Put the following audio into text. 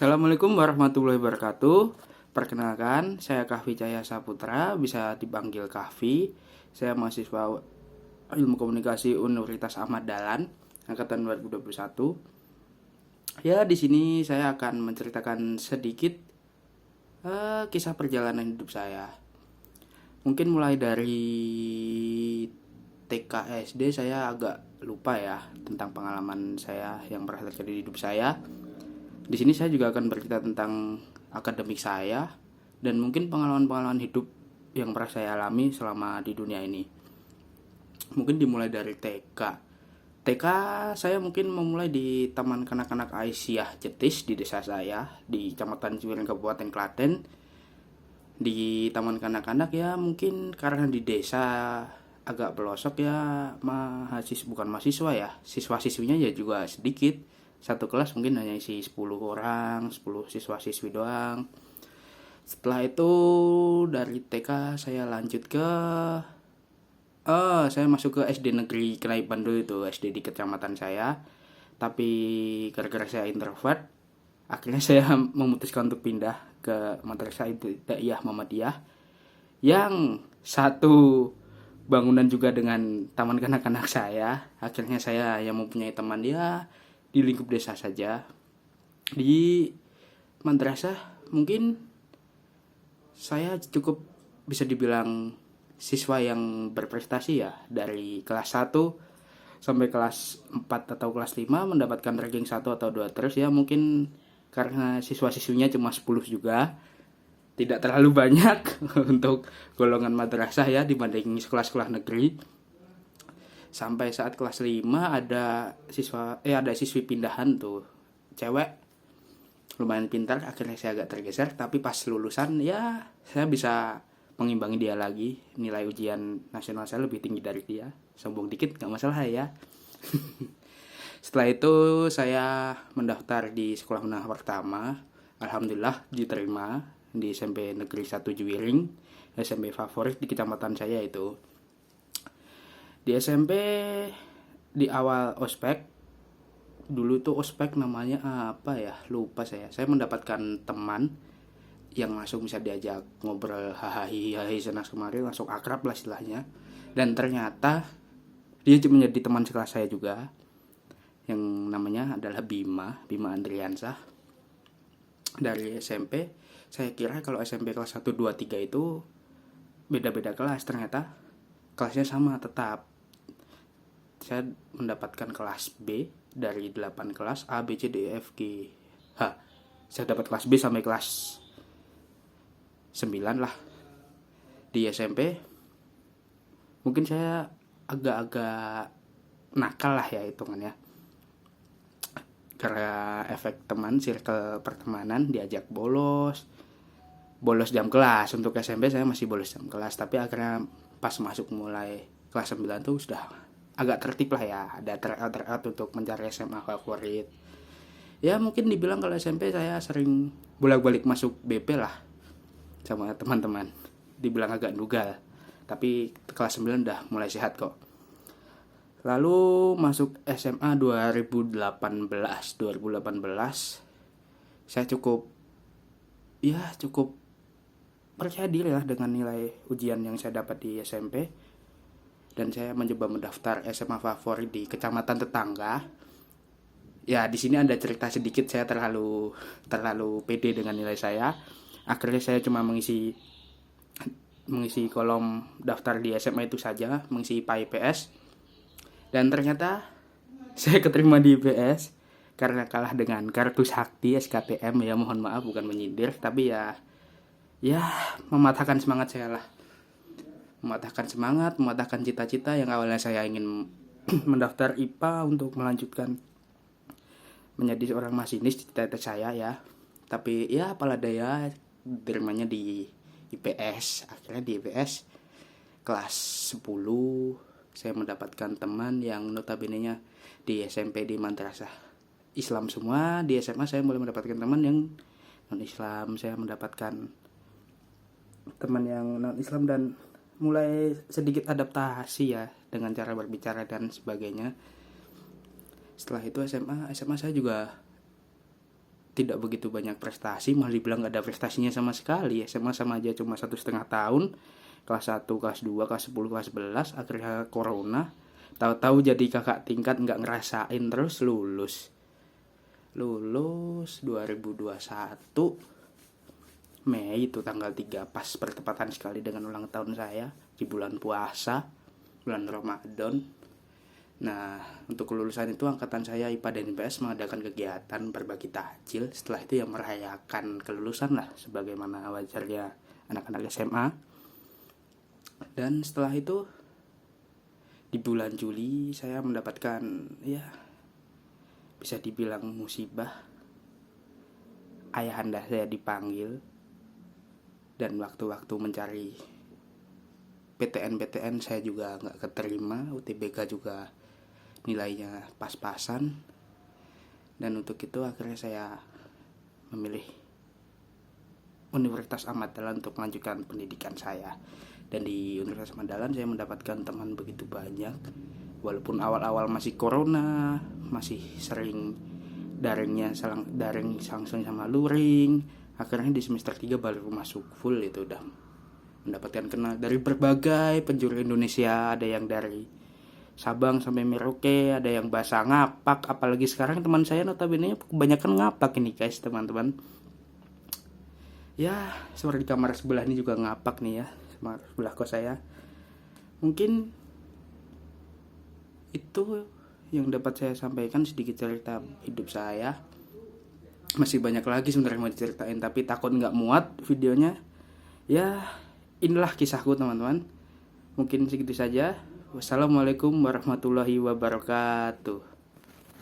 Assalamualaikum warahmatullahi wabarakatuh. Perkenalkan, saya Kahfi Cahya Saputra, bisa dipanggil Kahfi. Saya mahasiswa Ilmu Komunikasi Universitas Ahmad Dahlan, angkatan 2021. Ya, di sini saya akan menceritakan sedikit kisah perjalanan hidup saya. Mungkin mulai dari TK SD saya agak lupa ya tentang pengalaman saya yang pernah terjadi di hidup saya. Di sini saya juga akan bercerita tentang akademik saya dan mungkin pengalaman-pengalaman hidup yang pernah saya alami selama di dunia ini. Mungkin dimulai dari TK. TK saya mungkin memulai di Taman Kanak-kanak Aisyah Jetis di desa saya di Kecamatan Ciwiring Kabupaten Klaten. Di Taman Kanak-kanak ya mungkin karena di desa agak pelosok ya, bukan mahasiswa ya, siswa-siswinya ya juga sedikit. Satu kelas mungkin hanya isi 10 orang, 10 siswa-siswi doang. Setelah itu dari TK saya lanjut ke saya masuk ke SD Negeri Kenaipan dulu, itu SD di kecamatan saya. Tapi gara-gara saya introvert, akhirnya saya memutuskan untuk pindah ke Madrasah Ibtidaiyah Muhammadiyah yang satu bangunan juga dengan taman kanak-kanak saya. Akhirnya saya yang mempunyai teman dia di lingkup desa saja. Di madrasah mungkin saya cukup bisa dibilang siswa yang berprestasi ya, dari kelas 1 sampai kelas 4 atau kelas 5 mendapatkan ranking 1 atau 2 terus ya. Mungkin karena siswa-siswinya cuma 10 juga, tidak terlalu banyak untuk golongan madrasah ya dibanding sekolah-sekolah negeri. Sampai saat kelas 5 ada siswi pindahan tuh, cewek lumayan pintar, akhirnya saya agak tergeser. Tapi pas lulusan ya saya bisa mengimbangi dia lagi. Nilai ujian nasional saya lebih tinggi dari dia. Sombong dikit gak masalah ya. Setelah itu saya mendaftar di sekolah menengah pertama. Alhamdulillah diterima di SMP Negeri 1 Juwiring, SMP favorit di kecamatan saya itu. Di SMP di awal ospek, dulu tuh ospek namanya apa ya, lupa saya mendapatkan teman yang langsung bisa diajak ngobrol hahaha sana kemari, langsung akrab lah istilahnya. Dan ternyata dia menjadi teman sekelas saya juga, yang namanya adalah Bima Andriansah. Dari SMP saya kira kalau SMP kelas 1, 2, 3 itu beda-beda kelas, ternyata kelasnya sama tetap. Saya mendapatkan kelas B dari 8 kelas A, B, C, D, E, F, G, H. Saya dapat kelas B sampai kelas 9 lah. Di SMP mungkin saya agak-agak nakal lah ya hitungannya, karena efek teman, circle pertemanan, diajak bolos jam kelas. Untuk SMP saya masih bolos jam kelas, tapi akhirnya pas masuk mulai kelas 9 tuh sudah agak tertib lah ya, ada tryout untuk mencari SMA favorit. Ya mungkin dibilang kalau SMP saya sering bolak-balik masuk BP lah sama teman-teman, dibilang agak nugal, tapi kelas 9 udah mulai sehat kok. Lalu masuk SMA 2018 saya cukup percaya diri lah dengan nilai ujian yang saya dapat di SMP, dan saya mencoba mendaftar SMA favorit di kecamatan tetangga. Ya di sini ada cerita sedikit, saya terlalu pede dengan nilai saya. Akhirnya saya cuma mengisi kolom daftar di SMA itu saja, mengisi IPA IPS, dan ternyata saya keterima di IPS karena kalah dengan kartu sakti SKTM. Ya mohon maaf, bukan menyindir, tapi ya mematahkan semangat saya lah. Mematahkan cita-cita yang awalnya saya ingin mendaftar IPA untuk melanjutkan menjadi seorang masinis, cita-cita saya ya. Tapi ya apalah daya, terimanya di IPS. Akhirnya di IPS kelas 10 saya mendapatkan teman yang notabene-nya di SMP di madrasah Islam semua. Di SMA saya mulai mendapatkan teman yang non-Islam. Saya mendapatkan teman yang non-Islam dan mulai sedikit adaptasi ya dengan cara berbicara dan sebagainya. Setelah itu SMA saya juga tidak begitu banyak prestasi, malah dibilang gak ada prestasinya sama sekali. SMA sama aja cuma 1,5 tahun, kelas 1, kelas 2, kelas 10, kelas 11, akhirnya corona. Tahu-tahu jadi kakak tingkat gak ngerasain, terus lulus 2021 Mei itu tanggal 3, pas bertepatan sekali dengan ulang tahun saya di bulan puasa, bulan Ramadan. Nah, untuk kelulusan itu angkatan saya IPA dan IPS mengadakan kegiatan berbagi takjil. Setelah itu ya merayakan kelulusan lah, sebagaimana wajarnya anak-anak SMA. Dan setelah itu di bulan Juli saya mendapatkan, ya bisa dibilang musibah. Ayahanda saya dipanggil, dan waktu-waktu mencari PTN saya juga gak keterima. UTBK juga nilainya pas-pasan, dan untuk itu akhirnya saya memilih Universitas Ahmad Dahlan untuk melanjutkan pendidikan saya. Dan di Universitas Ahmad Dahlan saya mendapatkan teman begitu banyak, walaupun awal-awal masih corona, masih sering daring langsung sama luring. Akhirnya di semester 3 baru masuk full, itu udah mendapatkan kenal dari berbagai penjuru Indonesia. Ada yang dari Sabang sampai Merauke, ada yang bahasa ngapak. Apalagi sekarang teman saya notabene kebanyakan ngapak ini guys, teman-teman. Ya, seperti kamar sebelah ini juga ngapak nih ya, kamar sebelah kos saya. Mungkin itu yang dapat saya sampaikan, sedikit cerita hidup saya. Masih banyak lagi sebenarnya mau diceritain, tapi takut nggak muat videonya. Ya, inilah kisahku teman-teman. Mungkin segitu saja. Wassalamualaikum warahmatullahi wabarakatuh.